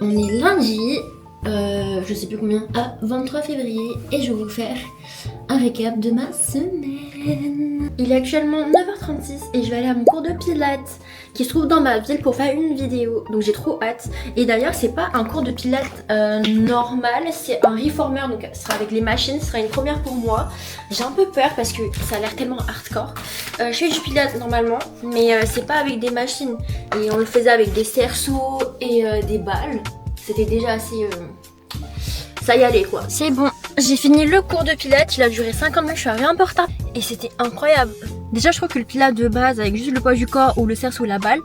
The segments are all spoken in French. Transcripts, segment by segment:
On est lundi, je sais plus combien, 23 février et je vais vous faire un récap de ma semaine. Il est actuellement 9h36 et je vais aller à mon cours de pilates qui se trouve dans ma ville pour faire une vidéo. Donc j'ai trop hâte. Et d'ailleurs c'est pas un cours de pilates normal, c'est un reformer, donc ce sera avec les machines, ce sera une première pour moi. J'ai un peu peur parce que ça a l'air tellement hardcore. Je fais du pilates normalement, mais c'est pas avec des machines. Et on le faisait avec des cerceaux et des balles. C'était déjà assez... ça y allait quoi. C'est bon, j'ai fini le cours de pilates, il a duré 50 minutes, je suis arrivée un peu en retard. Et c'était incroyable. Déjà je crois que le pilates de base avec juste le poids du corps ou le cerceau ou la balle,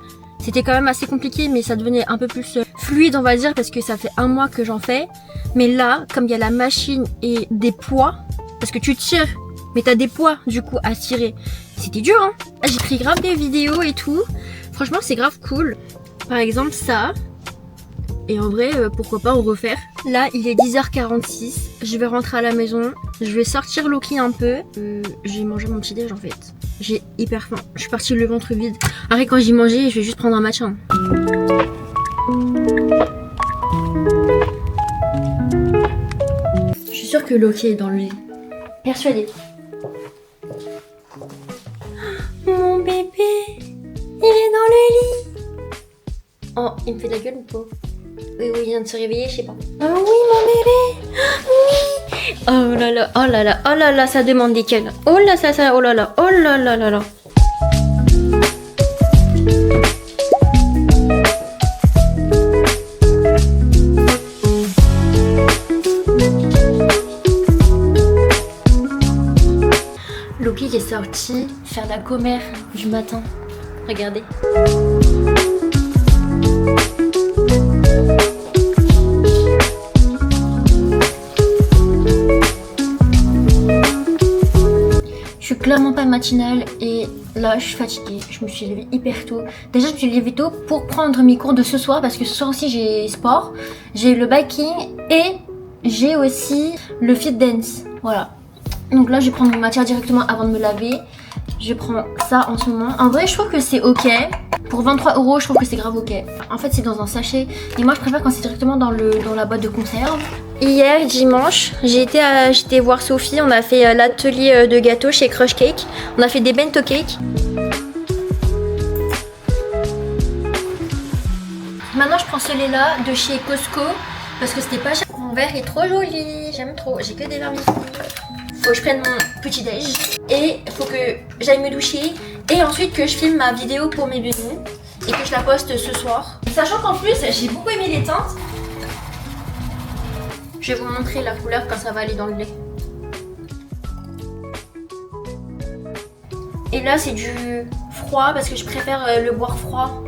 c'était quand même assez compliqué, mais ça devenait un peu plus fluide on va dire, parce que ça fait un mois que j'en fais. Mais là, comme il y a la machine et des poids, parce que tu tires, mais t'as des poids du coup à tirer, c'était dur hein. J'ai pris grave des vidéos et tout, franchement c'est grave cool. Par exemple ça. Et en vrai, pourquoi pas en refaire. Là, il est 10h46. Je vais rentrer à la maison. Je vais sortir Loki un peu. J'ai mangé mon petit déj en fait. J'ai hyper faim. Je suis partie le ventre vide. Après, quand j'ai mangé, je vais juste prendre un matcha. Je suis sûre que Loki est dans le lit. Persuadée. Mon bébé, il est dans le lit. Oh, il me fait de la gueule ou pas? Oui, il vient de se réveiller, je sais pas. Oh oui, mon bébé. Oui. Oh là là, oh là là, oh là là, ça demande des câlins. Oh là, ça, oh là là, oh là là là là. Loki est sorti faire la commère du matin. Regardez. Je suis clairement pas matinale et là je suis fatiguée. Je me suis levée hyper tôt. Déjà je me suis levée tôt pour prendre mes cours de ce soir parce que ce soir aussi j'ai sport, j'ai le biking et j'ai aussi le fit dance. Voilà. Donc là je vais prendre mon matcha directement avant de me laver. Je prends ça en ce moment. En vrai je trouve que c'est ok. Pour 23 €, je trouve que c'est grave ok. En fait c'est dans un sachet et moi je préfère quand c'est directement dans la boîte de conserve. Hier dimanche, j'ai été voir Sophie, on a fait l'atelier de gâteaux chez Crush Cake. On a fait des bento cakes. Maintenant je prends celui-là de chez Costco parce que c'était pas cher. Mon verre est trop joli, j'aime trop. J'ai que des vermicelles. Faut que je prenne mon petit déj et faut que j'aille me doucher et ensuite que je filme ma vidéo pour mes bébés et que je la poste ce soir. Sachant qu'en plus j'ai beaucoup aimé les teintes. Je vais vous montrer la couleur quand ça va aller dans le lait. Et là c'est du froid parce que je préfère le boire froid.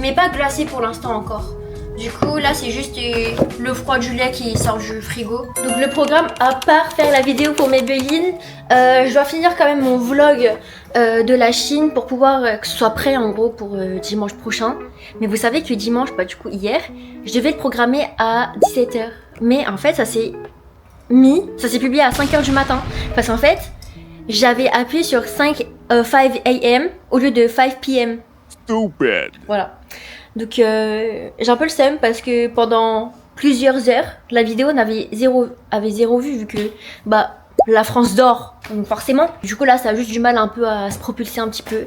Mais pas glacé pour l'instant encore. Du coup là c'est juste le froid du lait qui sort du frigo. Donc le programme, à part faire la vidéo pour mes Béline, je dois finir quand même mon vlog de la Chine pour pouvoir que ce soit prêt en gros pour dimanche prochain. Mais vous savez que dimanche, du coup hier, je devais le programmer à 17h. Mais en fait ça s'est publié à 5h du matin. Parce qu'en fait j'avais appuyé sur 5 AM au lieu de 5 PM. Stupid. Voilà. Donc j'ai un peu le seum parce que pendant plusieurs heures, la vidéo avait zéro vue vu que la France dort, donc forcément. Du coup là ça a juste du mal un peu à se propulser un petit peu.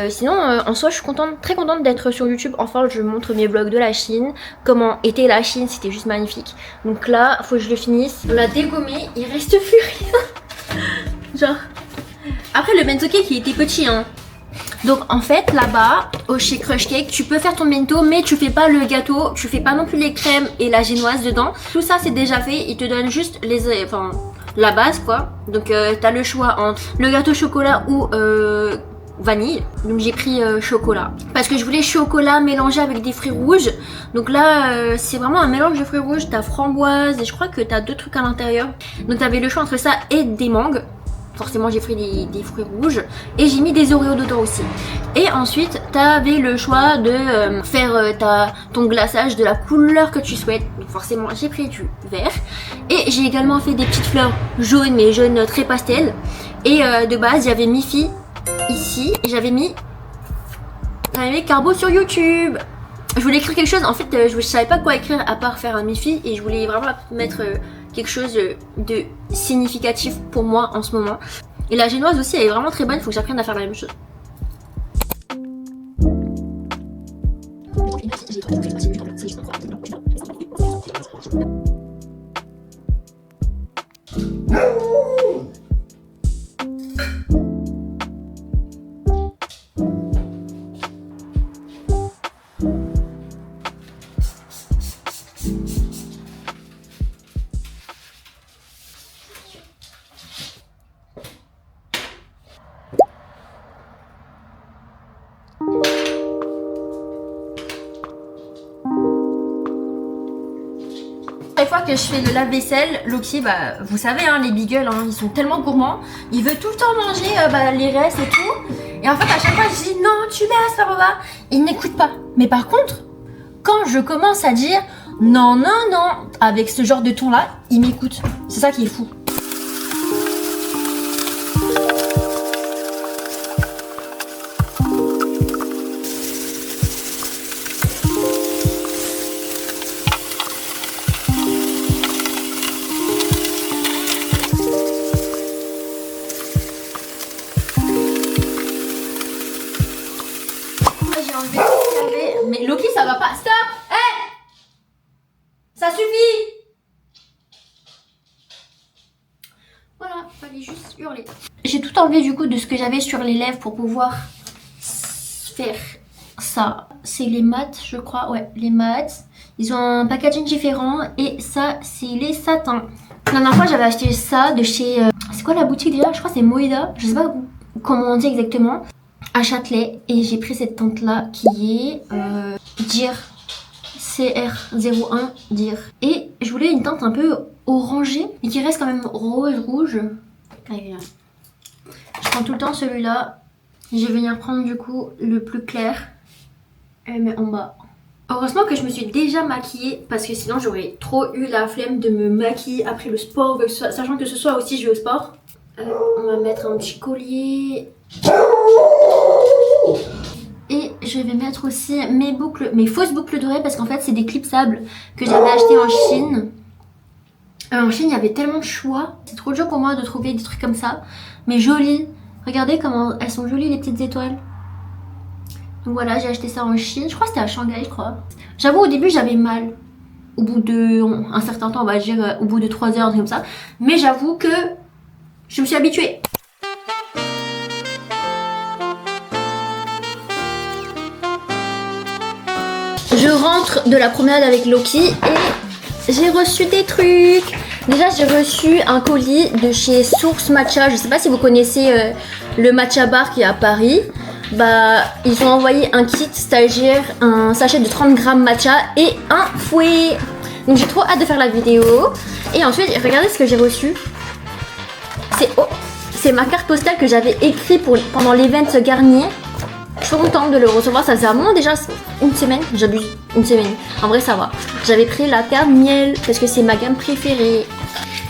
Sinon en soi je suis très contente d'être sur YouTube. Enfin je montre mes vlogs de la Chine, comment était la Chine, c'était juste magnifique. Donc là faut que je le finisse. On l'a dégommé, il reste plus rien. Genre. Après le bento cake il était petit hein. Donc en fait là-bas chez Crush Cake tu peux faire ton bento mais tu fais pas le gâteau, tu fais pas non plus les crèmes et la génoise dedans. Tout ça c'est déjà fait, ils te donnent juste la base quoi. Donc t'as le choix entre le gâteau chocolat ou vanille. Donc j'ai pris chocolat parce que je voulais chocolat mélangé avec des fruits rouges. Donc là c'est vraiment un mélange de fruits rouges, t'as framboise et je crois que t'as 2 trucs à l'intérieur. Donc t'avais le choix entre ça et des mangues. Forcément j'ai pris des fruits rouges et j'ai mis des Oreos dedans aussi. Et ensuite t'avais le choix de faire ton glaçage de la couleur que tu souhaites. Donc forcément j'ai pris du vert. Et j'ai également fait des petites fleurs jaunes, mais jaunes très pastel. Et de base j'avais mis ici et j'avais mis Carbo sur YouTube. Je voulais écrire quelque chose, en fait je savais pas quoi écrire à part faire un mi-fi et je voulais vraiment mettre quelque chose de significatif pour moi en ce moment. Et la génoise aussi elle est vraiment très bonne, il faut que j'apprenne à faire la même chose. Chaque fois que je fais le lave-vaisselle, Loki, bah, vous savez, hein, les beagles, hein, ils sont tellement gourmands. Il veut tout le temps manger les restes et tout. Et en fait, à chaque fois, je dis non, tu laisses, papa. Il n'écoute pas. Mais par contre, quand je commence à dire non, non, non, avec ce genre de ton-là, il m'écoute. C'est ça qui est fou. Mais Loki, ça va pas. Stop! Hey! Ça suffit! Voilà, fallait juste hurler. J'ai tout enlevé du coup de ce que j'avais sur les lèvres pour pouvoir faire ça. C'est les mat, je crois. Ouais, les mat. Ils ont un packaging différent. Et ça, c'est les satins. La dernière fois, j'avais acheté ça de chez... c'est quoi la boutique déjà? Je crois que c'est Moeda. Je sais pas comment on dit exactement. À Châtelet. Et j'ai pris cette tente là qui est... Dir. CR01 Dir. Et je voulais une teinte un peu orangée. Mais qui reste quand même rose, rouge. Allez, viens. Je prends tout le temps celui-là. Je vais venir prendre du coup le plus clair. Et mais en bas. Heureusement que je me suis déjà maquillée parce que sinon j'aurais trop eu la flemme de me maquiller après le sport, sachant que ce soir aussi je vais au sport. On va mettre un petit collier. Et je vais mettre aussi mes boucles, mes fausses boucles dorées parce qu'en fait c'est des clipsables que j'avais acheté en Chine. En Chine il y avait tellement de choix. C'est trop dur pour moi de trouver des trucs comme ça. Mais jolies. Regardez comment elles sont jolies les petites étoiles. Donc voilà, j'ai acheté ça en Chine. Je crois que c'était à Shanghai, je crois. J'avoue, au début, j'avais mal. Au bout de un certain temps, on va dire, au bout de 3 heures, comme ça. Mais j'avoue que je me suis habituée. Je rentre de la promenade avec Loki et j'ai reçu des trucs. Déjà, j'ai reçu un colis de chez Source Matcha. Je sais pas si vous connaissez le matcha bar qui est à Paris. Bah, ils ont envoyé un kit stagiaire, un sachet de 30 grammes matcha et un fouet. Donc j'ai trop hâte de faire la vidéo. Et ensuite, regardez ce que j'ai reçu. C'est ma carte postale que j'avais écrite pendant l'event Garnier. Je suis contente de le recevoir. Ça faisait un moment déjà, une semaine. J'abuse, une semaine. En vrai, ça va. J'avais pris la carte miel parce que c'est ma gamme préférée.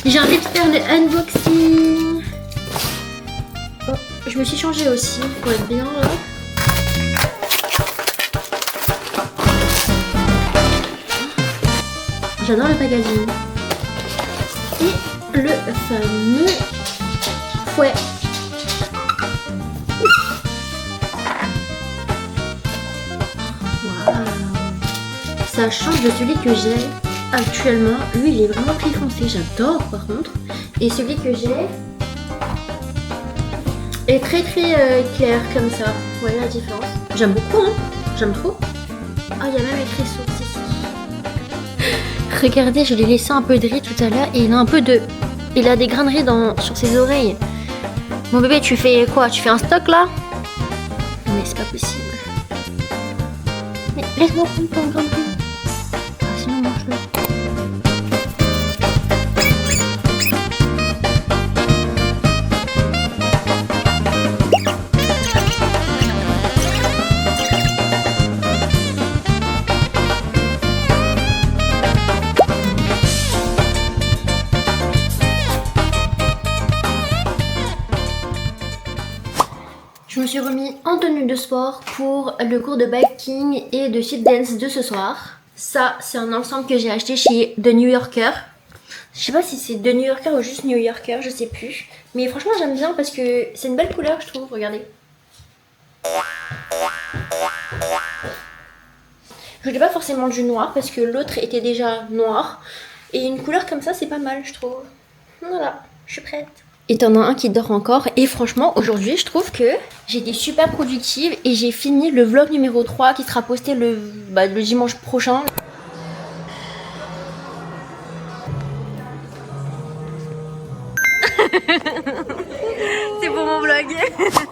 J'ai envie de faire le unboxing. Oh, je me suis changée aussi pour être bien là. J'adore le packaging. Et le fameux fouet. Waouh. Ça change de celui que j'ai actuellement. Lui, il est vraiment très foncé. J'adore par contre. Et celui que j'ai est très clair comme ça. Vous voyez la différence? J'aime beaucoup, hein. J'aime trop. Ah, il y a même écrit source ici. Regardez, je l'ai laissé un peu de riz tout à l'heure et il a un peu de... Il a des grains de riz sur ses oreilles. Mon bébé, tu fais quoi? Tu fais un stock là? Mais c'est pas possible. Mais laisse-moi prendre ton grain de riz. Ah, sinon mange-le. suis remis en tenue de sport pour le cours de biking et de fit dance de ce soir. Ça, c'est un ensemble que j'ai acheté chez The New Yorker. Je sais pas si c'est The New Yorker ou juste New Yorker, je sais plus. Mais franchement, j'aime bien parce que c'est une belle couleur, je trouve. Regardez. Je voulais pas forcément du noir parce que l'autre était déjà noir. Et une couleur comme ça, c'est pas mal, je trouve. Voilà, je suis prête. Et t'en as un qui dort encore. Et franchement, aujourd'hui, je trouve que j'ai été super productive et j'ai fini le vlog numéro 3 qui sera posté le dimanche prochain. C'est pour mon vlog.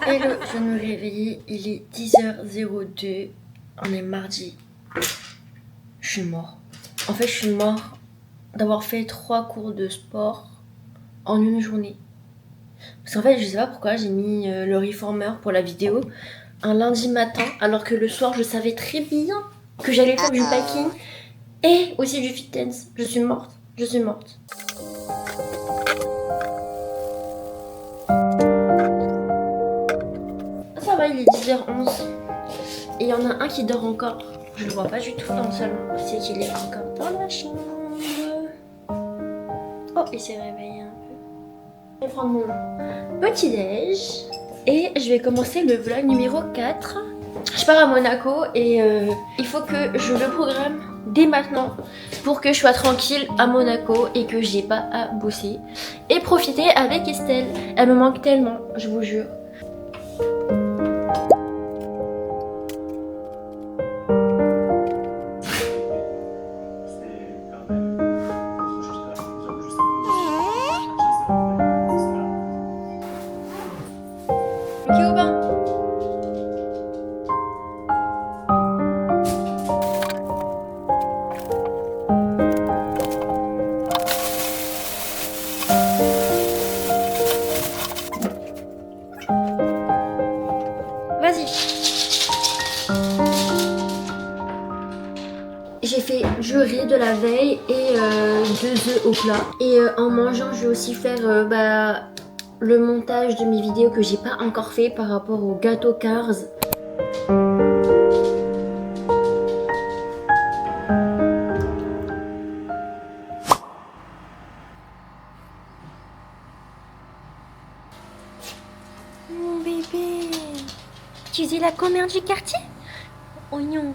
Hello, je me réveille. Il est 10h02. On est mardi. Je suis mort. En fait, je suis mort d'avoir fait 3 cours de sport en une journée. Parce qu'en fait, je sais pas pourquoi j'ai mis le reformer pour la vidéo un lundi matin, alors que le soir, je savais très bien que j'allais faire du biking et aussi du fit dance. Je suis morte. Je suis morte. Ça va, il est 10h11. Et il y en a un qui dort encore. Je le vois pas du tout dans le salon. C'est qu'il est encore dans la chambre. Oh, il s'est réveillé un peu. Je vais prendre mon petit déj. Et je vais commencer le vlog numéro 4. Je pars à Monaco et il faut que je le programme dès maintenant pour que je sois tranquille à Monaco et que j'ai pas à bosser. Et profiter avec Estelle. Elle me manque tellement, je vous jure. Vas-y. J'ai fait du riz de la veille et 2 œufs au plat. Et en mangeant, je vais aussi faire le montage de mes vidéos que j'ai pas encore fait par rapport au gâteau Cars. Mon bébé, tu faisais la commère du quartier? Oignon.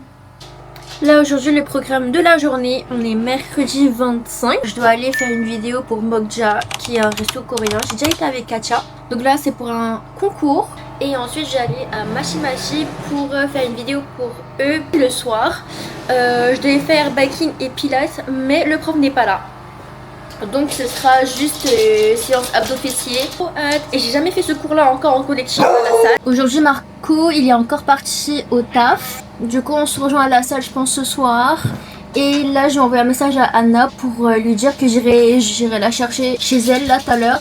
Là aujourd'hui le programme de la journée, on est mercredi 25. Je dois aller faire une vidéo pour Mokja qui est un resto coréen. J'ai déjà été avec Katia. Donc là c'est pour un concours. Et ensuite j'allais à Machi Machi pour faire une vidéo pour eux le soir. Je devais faire biking et pilates mais le prof n'est pas là. Donc ce sera juste séance abdos fessiers. Trop hâte. Et j'ai jamais fait ce cours là encore en collectif à la salle. Aujourd'hui Marco il est encore parti au taf. Du coup on se rejoint à la salle je pense ce soir. Et là j'ai envoyé un message à Anna pour lui dire que j'irai la chercher chez elle là tout à l'heure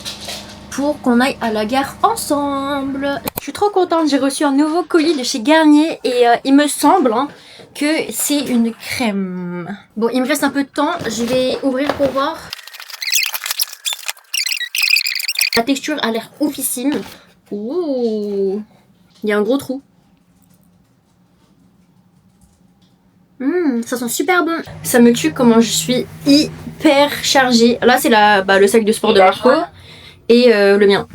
pour qu'on aille à la gare ensemble. Je suis trop contente, j'ai reçu un nouveau colis de chez Garnier et il me semble que c'est une crème. Bon il me reste un peu de temps, je vais ouvrir pour voir. La texture a l'air oufissime. Ouh, il y a un gros trou. Ça sent super bon. Ça me tue comment je suis hyper chargée. Là c'est le sac de sport de Marco et le mien.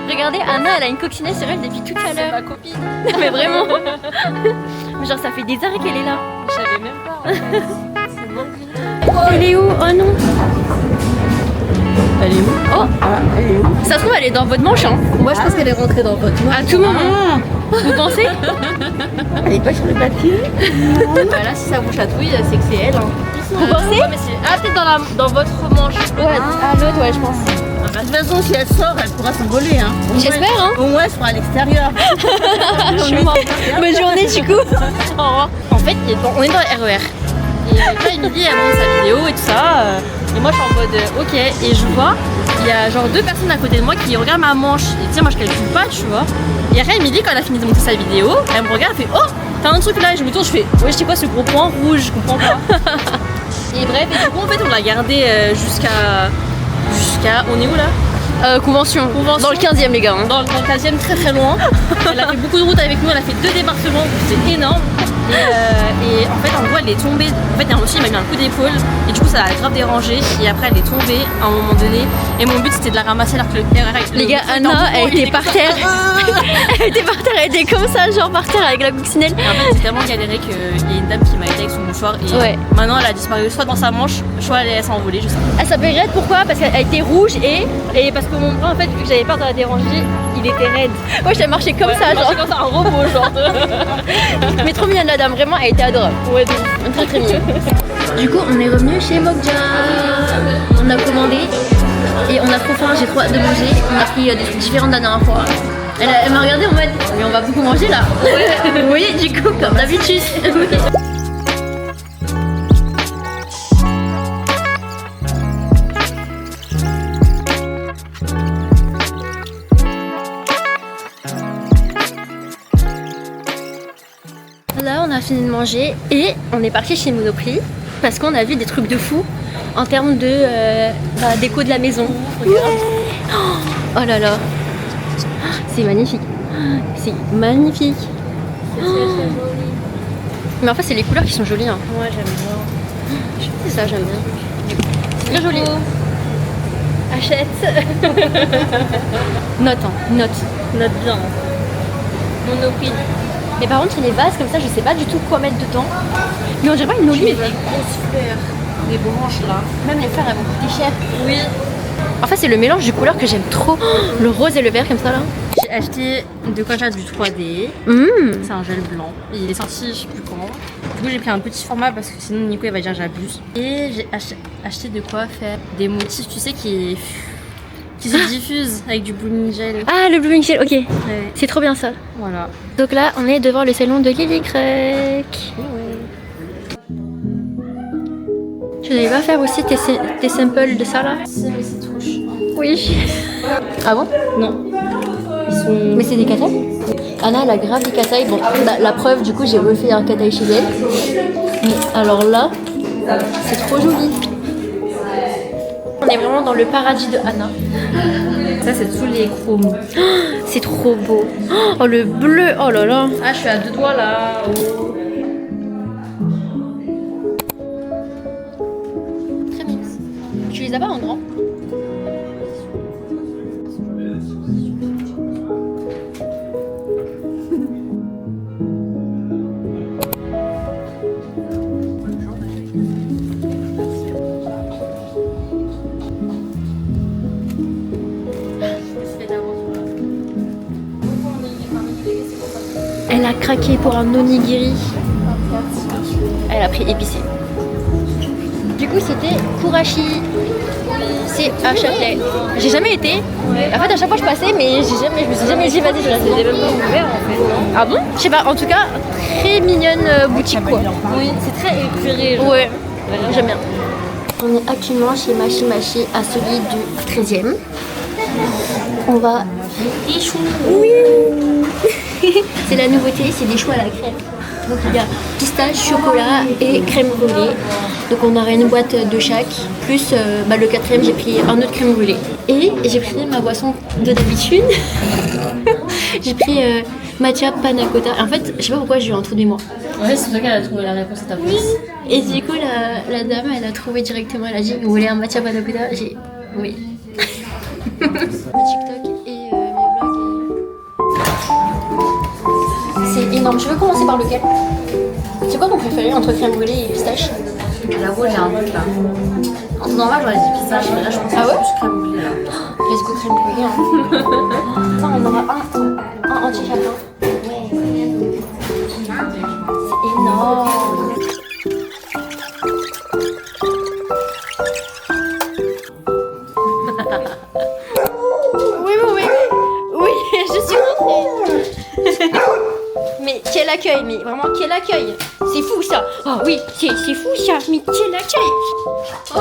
Regardez, Anna elle a une coccinelle sur elle depuis tout à l'heure. C'est ma copine. Mais vraiment. Genre ça fait des heures qu'elle est là. Je savais même pas. C'est bon. Elle est où? Oh non. Elle est où? Oh, Elle est où? ça se trouve elle est dans votre manche Moi je pense qu'elle est rentrée dans votre main. À tout moment. Vous pensez? Elle est pas sur le papier? Voilà, si ça vous chatouille, c'est que c'est elle. Vous pensez? Peut-être dans votre manche. Ouais, à l'autre, ouais, je pense. De toute façon, si elle sort, elle pourra s'envoler. Hein. J'espère, Au moins, elle sera à l'extérieur. Je suis morte. Bonne journée, du coup. Au revoir. En fait, on est dans le RER. Et là, Émilie, elle monte sa vidéo et tout ça. Et moi, je suis en mode ok. Et je vois, il y a genre 2 personnes à côté de moi qui regardent ma manche. Et tu sais, moi, je calcule pas, tu vois. Et après, Émilie, quand elle a fini de monter sa vidéo, elle me regarde, elle fait oh, t'as un truc là. Et je me tourne, je fais ouais, je sais quoi, ce gros point rouge, je comprends pas. Et bref, et du coup, en fait, on l'a gardé jusqu'à. On est où là? Convention. Dans le 15e, les gars. Hein. Dans le 15e, très très loin. Elle a fait beaucoup de routes avec nous, elle a fait 2 départements, c'est énorme. Et en fait, en gros, elle est tombée. En fait, il y a un monsieur, il m'a mis un coup d'épaule. Et du coup, ça l'a grave dérangé. Et après, elle est tombée à un moment donné. Et mon but, c'était de la ramasser alors que les gars, Anna, elle était par terre. Elle était par terre, elle était comme ça, genre par terre avec la coccinelle. Et en fait, j'ai tellement galéré qu'il y a une dame qui m'a aidé avec son mouchoir. Et maintenant, elle a disparu soit dans sa manche, soit elle s'est envolée, je sais pas. Elle s'appelle raide, pourquoi? Parce qu'elle était rouge et parce que mon bras, en fait, vu que j'avais peur de la déranger, il était raide. Moi, je marché comme ça, genre. Comme ça, un robot, genre. Mais trop mignonne la dame, vraiment, elle était adorable. Ouais, très très mignonne. Du coup, on est revenu chez Mokja. On a commandé et on a trop faim, j'ai trop hâte de manger. On a pris des trucs différents de la dernière fois. Elle m'a regardé en mode, mais on va beaucoup manger là. Oui, du coup, comme d'habitude. Là, on a fini de manger et on est parti chez Monoprix parce qu'on a vu des trucs de fou en termes de déco de la maison. Regarde. Oh là là, c'est magnifique. C'est magnifique. C'est très joli. Mais en fait, c'est les couleurs qui sont jolies. Hein. Moi, j'aime bien. C'est ça, j'aime bien. C'est très joli. Achète. Note, hein. Note bien. Monoprix. Mais par contre, les vases comme ça, je sais pas du tout quoi mettre dedans. Mais on dirait pas une olive. Des grosses fleurs, des branches là. Même les fleurs, elles vont coûter cher. Oui. En fait, c'est le mélange de couleurs que j'aime trop. Le rose et le vert comme ça là. J'ai acheté de quoi faire du 3D. C'est un gel blanc. Il est sorti, je sais plus quand. Du coup, j'ai pris un petit format parce que sinon Nico il va dire j'abuse. Et j'ai acheté de quoi faire des motifs, tu sais, qui se diffusent avec du blooming gel. Ah, le blooming gel, ok. Ouais. C'est trop bien ça. Voilà. Donc là, on est devant le salon de Lily Craig. Tu n'allais pas faire aussi tes samples de ça là? Si, mais c'est trop chiant. Oui. Ah bon? Non. Ils sont... Mais c'est des kataï? Anna, elle a grave des kataï. Bon, la preuve, du coup, j'ai refait un kataï chez elle. Mais alors là, c'est trop joli. On est vraiment dans le paradis de Anna. Ça, c'est tous les chromes. C'est trop beau. Oh, le bleu, oh là là. Ah, je suis à 2 doigts là. Oh. Très mignon. Tu les as pas en grand? Elle a craqué pour un onigiri. Elle a pris épicé. Du coup, c'était Kurashi. C'est à Châtelet. J'ai jamais été. En fait, à chaque fois je passais, mais je me suis jamais dit, vas-y, je reste. C'est même pas ouvert en fait, non? Ah bon? Je sais pas, en tout cas, très mignonne boutique quoi. Oui, c'est très épuré. Genre. Ouais, j'aime bien. On est actuellement chez Machi Machi à celui du 13e. On va des choux. Oui. C'est la nouveauté, c'est des choux à la crème. Donc il y a pistache, chocolat et crème brûlée. Donc on aura une boîte de chaque. Plus le 4e, j'ai pris un autre crème brûlée. Et j'ai pris ma boisson de d'habitude. J'ai pris matcha panna cotta. En fait, je sais pas pourquoi j'ai eu un trou de mémoire. Ouais, c'est toi qui a trouvé la réponse à ta place. Et du coup, la dame, elle a trouvé directement. Elle a dit, vous voulez un matcha panna cotta? J'ai oui. Mes TikTok et mes vlogs. C'est énorme. Je veux commencer par lequel? C'est quoi ton préféré entre crème brûlée et pistache? J'avoue, j'ai un doute là. En temps normal, j'aurais dit pistache, mais là, je pense que c'est plus crème brûlée là. Let's go crème brûlée. Hein. Ça, on aura un entier chacun. Ouais. C'est énorme. Oui, je suis rentrée. Mais quel accueil, mais vraiment quel accueil. C'est fou ça. Oh oui, c'est fou ça, mais quel accueil. Oh.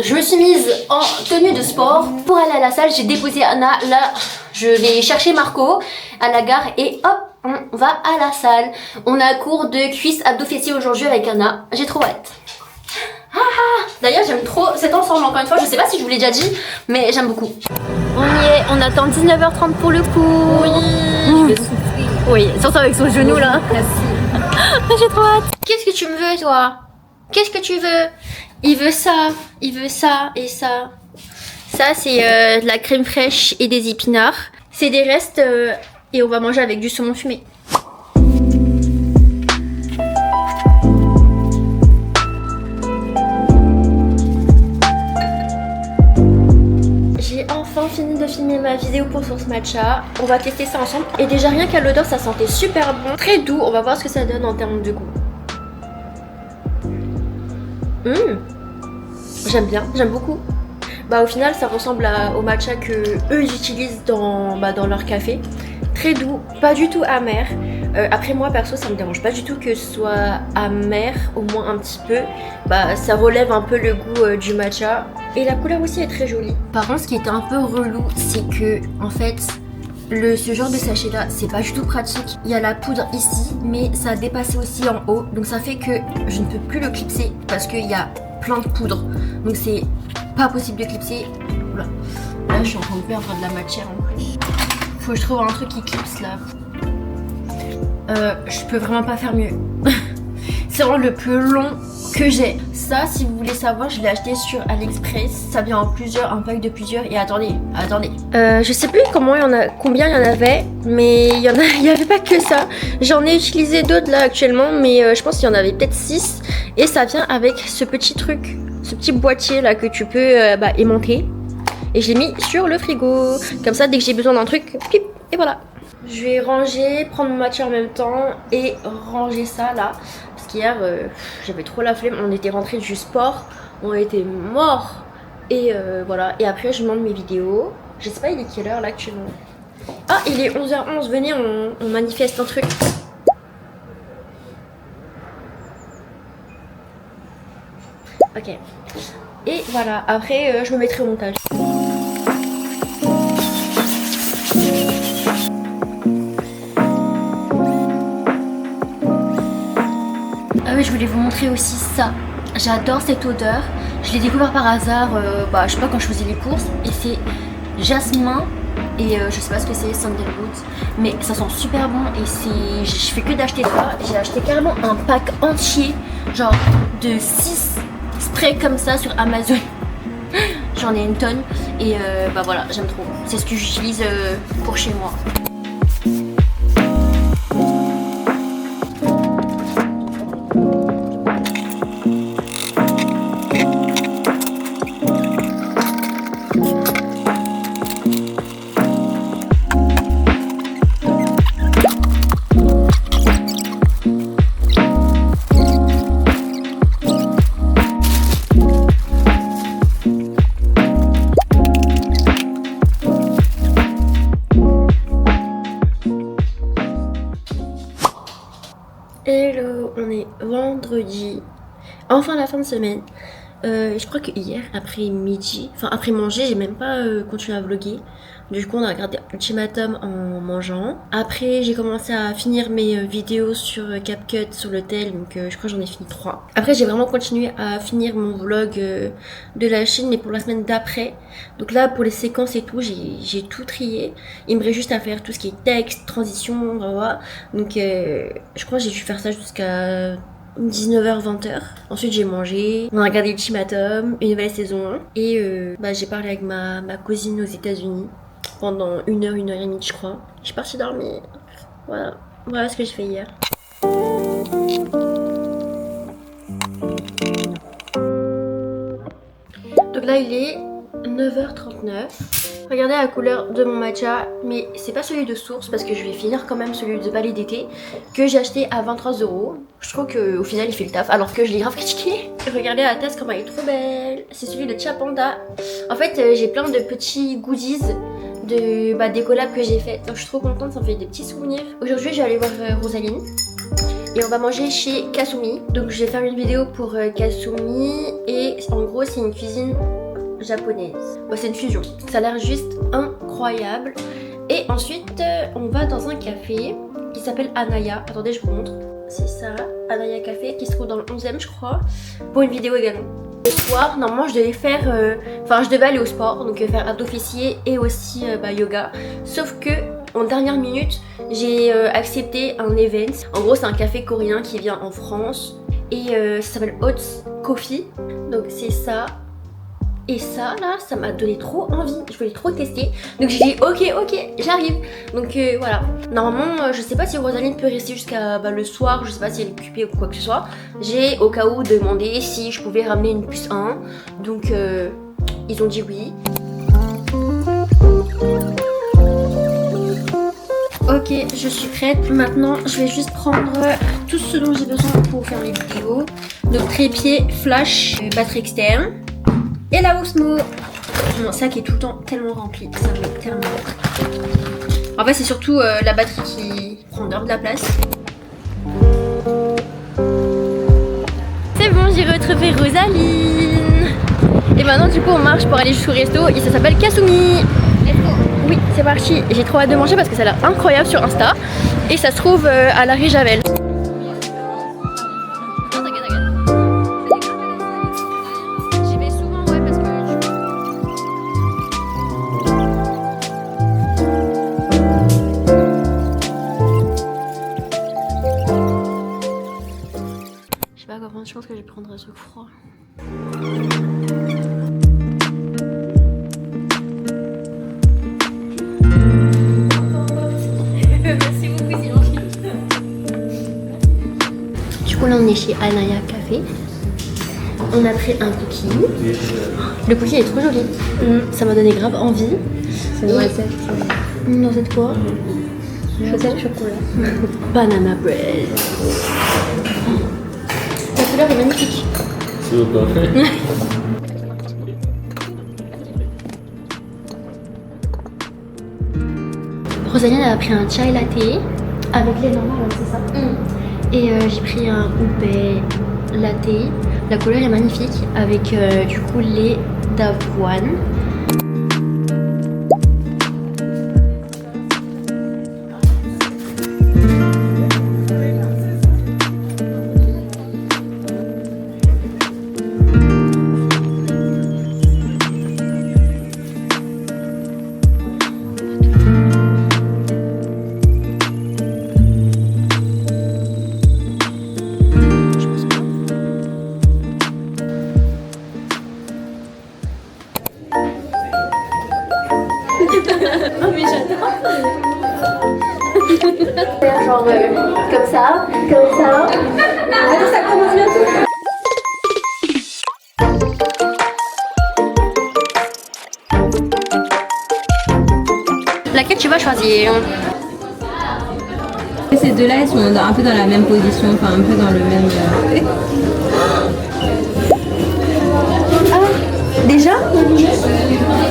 Je me suis mise en tenue de sport pour aller à la salle. J'ai déposé Anna. Là, je vais chercher Marco à la gare et hop, on va à la salle. On a cours de cuisses abdos fessiers aujourd'hui avec Anna. J'ai trop hâte. Ah, D'ailleurs j'aime trop cet ensemble encore une fois, je sais pas si je vous l'ai déjà dit, mais j'aime beaucoup. On y est, on attend 19h30 pour le coup. Oui, oui, surtout avec son genou là. J'ai trop hâte. Qu'est-ce que tu me veux toi? Qu'est-ce que tu veux? Il veut ça et ça. Ça c'est de la crème fraîche et des épinards. C'est des restes et on va manger avec du saumon fumé. J'ai enfin fini de filmer ma vidéo pour Source Matcha. On va tester ça ensemble. Et déjà rien qu'à l'odeur ça sentait super bon. Très doux, on va voir ce que ça donne en termes de goût. J'aime bien, j'aime beaucoup. Bah au final ça ressemble au matcha que eux ils utilisent dans leur café. Très doux, pas du tout amer. Après moi perso ça me dérange pas du tout que ce soit amer, au moins un petit peu. Bah ça relève un peu le goût du matcha. Et la couleur aussi est très jolie. Par contre ce qui était un peu relou c'est que en fait ce genre de sachet là c'est pas du tout pratique. Il y a la poudre ici mais ça a dépassé aussi en haut. Donc ça fait que je ne peux plus le clipser parce qu'il y a plein de poudre. Donc c'est pas possible de clipser. Oula. Là je suis en train de perdre de la matière en plus. Faut que je trouve un truc qui clipse là. Je peux vraiment pas faire mieux. C'est vraiment le plus long que j'ai. Ça si vous voulez savoir je l'ai acheté sur AliExpress. Ça vient en plusieurs, un pack de plusieurs. Et attendez. Je sais plus combien il y en avait. Mais il y avait pas que ça. J'en ai utilisé d'autres là actuellement. Mais je pense qu'il y en avait peut-être 6. Et ça vient avec ce petit truc. Ce petit boîtier là que tu peux aimanter. Et je l'ai mis sur le frigo. Comme ça dès que j'ai besoin d'un truc, pip, et voilà. Je vais ranger, prendre mon matcha en même temps et ranger ça là. Parce qu'hier j'avais trop la flemme. On était rentrés du sport. On était morts. Et voilà. Et après je monte mes vidéos. Je sais pas il est quelle heure là actuellement. Ah il est 11h11. Venez on manifeste un truc. Ok. Et voilà. Après je me mettrai au montage. Ah oui, je voulais vous montrer aussi ça. J'adore cette odeur. Je l'ai découvert par hasard, je sais pas quand je faisais les courses. Et c'est jasmin. Et je sais pas ce que c'est, sandalwood. Mais ça sent super bon. Et je fais que d'acheter ça. J'ai acheté carrément un pack entier. Genre de 6 sprays comme ça sur Amazon. J'en ai une tonne. Et voilà, j'aime trop. C'est ce que j'utilise pour chez moi. Hello, on est vendredi, enfin la fin de semaine. Je crois que hier, après midi, enfin après manger, j'ai même pas continué à vlogger. Du coup on a regardé Ultimatum en mangeant. Après j'ai commencé à finir mes vidéos sur CapCut sur le tel, donc je crois que j'en ai fini 3. Après j'ai vraiment continué à finir mon vlog de la Chine, mais pour la semaine d'après. Donc là pour les séquences et tout, j'ai tout trié. Il me reste juste à faire tout ce qui est texte, transition, voilà. Donc je crois que j'ai dû faire ça jusqu'à 19h, 20h. Ensuite j'ai mangé, on a regardé Ultimatum, une nouvelle saison 1. Et j'ai parlé avec ma cousine aux États-Unis pendant 1h et demie je crois. Je suis partie dormir. Voilà ce que j'ai fait hier. Donc là il est 9h39. Regardez la couleur de mon matcha, mais c'est pas celui de Source parce que je vais finir quand même celui de Palais d'été que j'ai acheté à 23 €. Je trouve qu'au final il fait le taf alors que je l'ai grave critiqué. Regardez la tasse comment elle est trop belle. C'est celui de Chia Panda. En fait j'ai plein de petits goodies des collabs que j'ai fait. Donc je suis trop contente, ça me fait des petits souvenirs. Aujourd'hui je vais aller voir Rosaline. Et on va manger chez Kasumi. Donc je vais faire une vidéo pour Kasumi. Et en gros c'est une cuisine japonaise. C'est une fusion. Ça a l'air juste incroyable. Et ensuite on va dans un café qui s'appelle Anaya. Attendez je vous montre. C'est ça, Anaya Café, qui se trouve dans le 11e je crois. Pour une vidéo également. Ce soir, normalement, je devais faire... Enfin, je devais aller au sport, donc faire abdos fessiers et aussi yoga. Sauf que, en dernière minute, j'ai accepté un event. En gros, c'est un café coréen qui vient en France. Et ça s'appelle Hot Coffee. Donc c'est ça. Et ça là, ça m'a donné trop envie. Je voulais trop tester. Donc j'ai dit ok, j'arrive. Donc voilà. Normalement, je sais pas si Rosaline peut rester jusqu'à le soir. Je sais pas si elle est occupée ou quoi que ce soit. J'ai au cas où demandé si je pouvais ramener une puce 1. Donc ils ont dit oui. Ok, je suis prête. Maintenant, je vais juste prendre tout ce dont j'ai besoin pour faire les vidéos. Donc trépied, flash, batterie externe et la Osmo. Mon sac est tout le temps tellement rempli, ça me met tellement. En fait, c'est surtout la batterie qui prend de la place. C'est bon, j'ai retrouvé Rosaline. Et maintenant, du coup, on marche pour aller jusqu'au resto et ça s'appelle Kasumi. Oui, c'est parti. J'ai trop hâte de manger parce que ça a l'air incroyable sur Insta. Et ça se trouve à la rue Javel. J'y vais souvent, ouais, parce que... Je sais pas quoi prendre, je pense que je vais prendre un truc froid. Là on est chez Anaya Café. On a pris un cookie. Le cookie est trop joli. Ça m'a donné grave envie. C'est une recette. Une recette quoi? Recette chocolat. Banana bread. La couleur est magnifique. C'est parfait. Rosaline a pris un chai latte avec lait normal, c'est ça? Et j'ai pris un ube latte. La couleur est magnifique avec du coup lait d'avoine. Oh mais j'adore. Genre comme ça. Attends, ça commence bientôt. Laquelle tu vas choisir? Ces deux-là, ils sont un peu dans la même position, enfin un peu dans le même... Ah, déjà?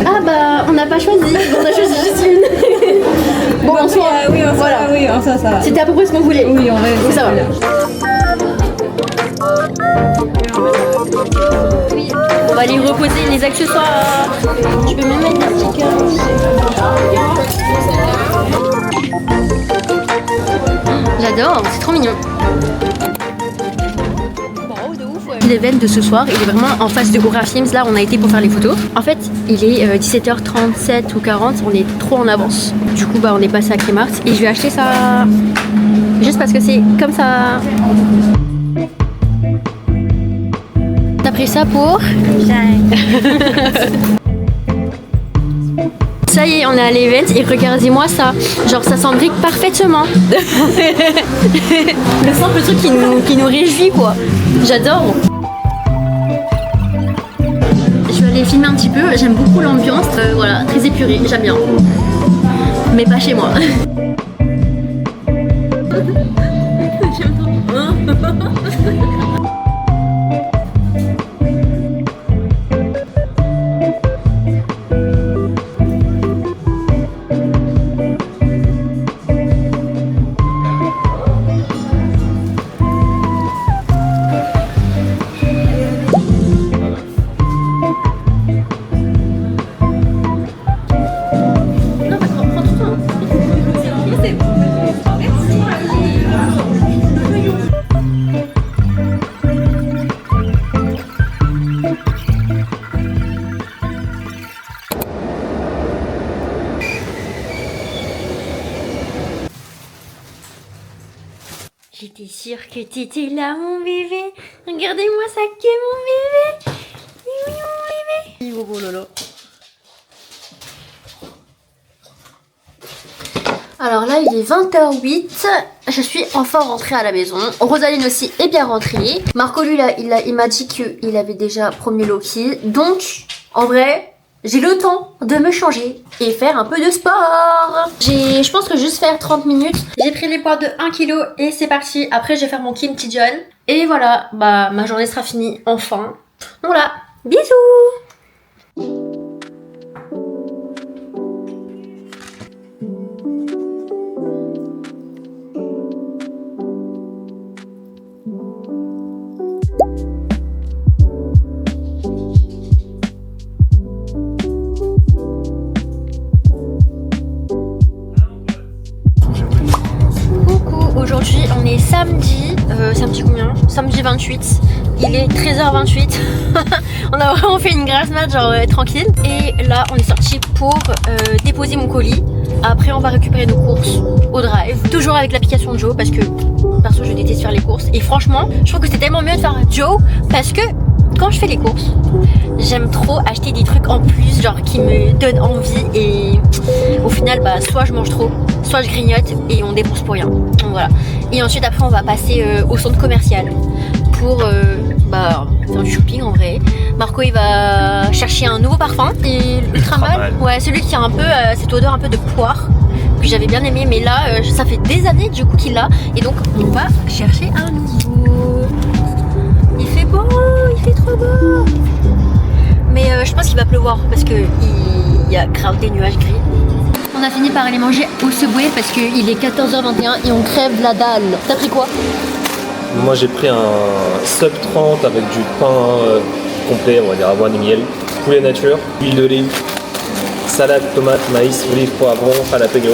Ah bah on n'a pas choisi, on a choisi juste une. Bon, en soi, oui, en voilà. oui, en soi, ça va. C'était à peu près ce qu'on voulait. Oui, on va donc ça va. Oui. On va aller reposer les accessoires. Je peux même mettre des stickers. J'adore, c'est trop mignon. L'event de ce soir, il est vraiment en face de Aura Films. Là, on a été pour faire les photos. En fait, il est 17h37 ou 40. On est trop en avance. Du coup, bah, on est passé à Kmart et je vais acheter ça juste parce que c'est comme ça. T'as pris ça pour? Ça y est, on est à l'event et regardez-moi ça. Genre, ça s'embrique parfaitement. Le simple truc qui nous réjouit, quoi. J'adore. Je vais aller filmer un petit peu. J'aime beaucoup l'ambiance. Voilà, très épurée. J'aime bien. Mais pas chez moi. J'aime trop. sûr que t'étais là, mon bébé. Regardez-moi ça, qui est mon bébé. Il est mignon, mon bébé. Oh lolo. Alors là, il est 20h08. Je suis enfin rentrée à la maison. Rosaline aussi est bien rentrée. Marco, lui, là, il m'a dit qu'il avait déjà promis Loki. Donc, en vrai, j'ai le temps de me changer et faire un peu de sport. Je pense que juste faire 30 minutes. J'ai pris les poids de 1 kg et c'est parti. Après, je vais faire mon Kim John. Et voilà, bah ma journée sera finie enfin. Voilà, bisous. Aujourd'hui on est samedi, samedi combien? Samedi 28, il est 13h28. On a vraiment fait une grasse mat genre tranquille. Et là on est sorti pour déposer mon colis. Après on va récupérer nos courses au drive. Toujours avec l'application Joe parce que perso je déteste faire les courses. Et franchement je trouve que c'est tellement mieux de faire Joe parce que quand je fais les courses, j'aime trop acheter des trucs en plus, genre qui me donnent envie et au final, bah, soit je mange trop, soit je grignote et on dépense pour rien. Donc voilà. Et ensuite, après, on va passer au centre commercial pour bah, faire du shopping en vrai. Marco, il va chercher un nouveau parfum et ultra mal. Ouais, celui qui a un peu cette odeur un peu de poire que j'avais bien aimé, mais là, ça fait des années du coup qu'il l'a et donc on va chercher un nouveau. Il fait beau, il fait trop beau. Mais je pense qu'il va pleuvoir parce que il y a grave des nuages gris. On a fini par aller manger au Subway parce qu'il est 14h21 et on crève la dalle. T'as pris quoi? Moi j'ai pris un sub 30 avec du pain complet, on va dire avoine et miel, poulet nature, huile d'olive, salade, tomate, maïs, olive, poivron, jalapeno.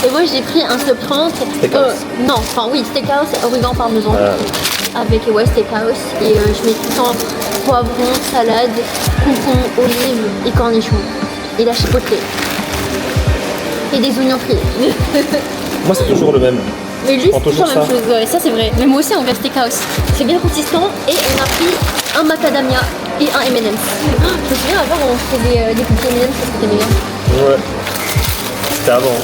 Et moi j'ai pris un sub 30. Non, enfin oui, steakhouse, origan parmesan. Avec steakhouse et je mets tout le temps poivron, salade, concombre, olive et cornichons. Et la chipotle. Et des oignons frits. Moi c'est toujours le même. Mais lui c'est toujours la même chose, ouais, ça c'est vrai. Mais moi aussi on va steakhouse. C'est bien consistant et on a pris un macadamia et un M&M's. Je me souviens avant on faisait des petits M&M's, ça c'était meilleur. Ouais. C'était avant.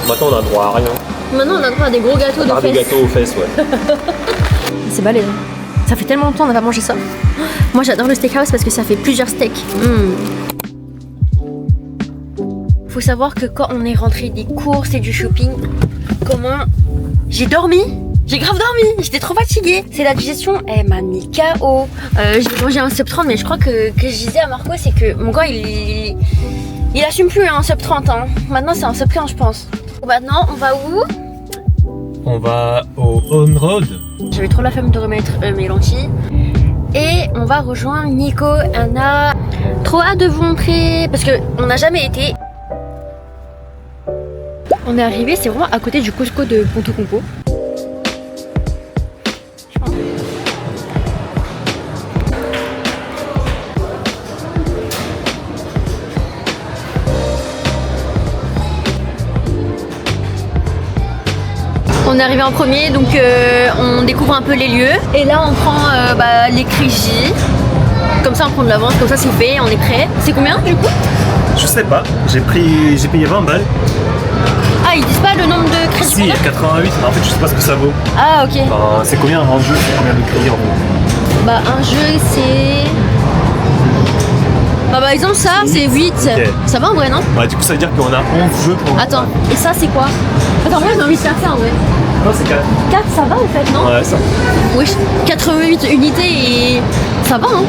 Maintenant on a droit à rien. Maintenant on a droit à des gros gâteaux de fesses. Des gâteaux aux fesses, ouais. C'est balèze. Ça fait tellement longtemps qu'on n'a pas mangé ça. Moi j'adore le steakhouse parce que ça fait plusieurs steaks. Faut savoir que quand on est rentré des courses et du shopping, comment j'ai dormi. J'ai grave dormi, j'étais trop fatiguée. C'est la digestion, elle m'a mis KO. J'ai mangé un sub 30 mais je crois que je disais à Marco c'est que mon corps il assume plus un sub 30 hein. Maintenant c'est un sub 15 je pense. Maintenant on va où? On va au On Road. J'avais trop la flemme de remettre mes lentilles. Et on va rejoindre Nico, Anna. Trop hâte de vous montrer parce qu'on n'a jamais été. On est arrivé, c'est vraiment à côté du Costco de Ponto Compo. On est arrivé en premier, donc on découvre un peu les lieux. Et là, on prend les Crigi. Comme ça, on prend de l'avance, comme ça, c'est fait, on est prêt. C'est combien du coup? Je sais pas, j'ai payé 20 balles. Ah, ils disent pas le nombre de crédits? Si, il y a 88, mais en fait, je sais pas ce que ça vaut. Ah, ok. Enfin, c'est combien un jeu? C'est combien de crédits en fait? Bah, un jeu, c'est. Bah, par exemple, ça, c'est 8. Okay. Ça va en vrai, non? Ouais, du coup, ça veut dire qu'on a 11 jeux pour. Attends, et ça, c'est quoi? Attends, moi, j'ai envie de faire ça en vrai. Non, c'est 4. 4, ça va en fait, non? Ouais, ça. Oui, 88 unités et ça va, hein?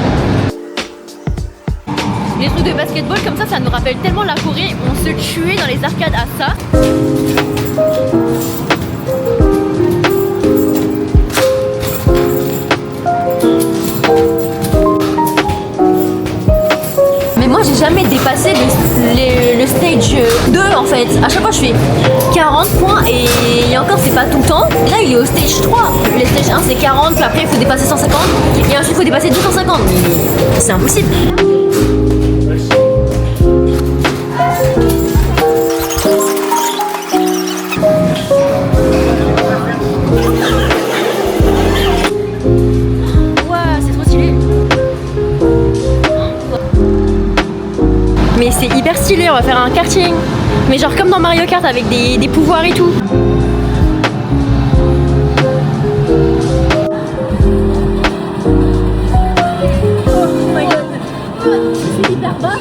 Les trucs de basketball comme ça nous rappelle tellement la Corée. On se tuait dans les arcades à ça. Mais moi, j'ai jamais dépassé le stage 2 en fait. À chaque fois, je fais 40 points et encore, c'est pas tout le temps. Là, il est au stage 3. Le stage 1, c'est 40, puis après, il faut dépasser 150. Et ensuite, il faut dépasser 250. Mais c'est impossible. c'est hyper stylé, on va faire un karting. Mais genre comme dans Mario Kart avec des pouvoirs et tout. Oh my god. C'est hyper bas.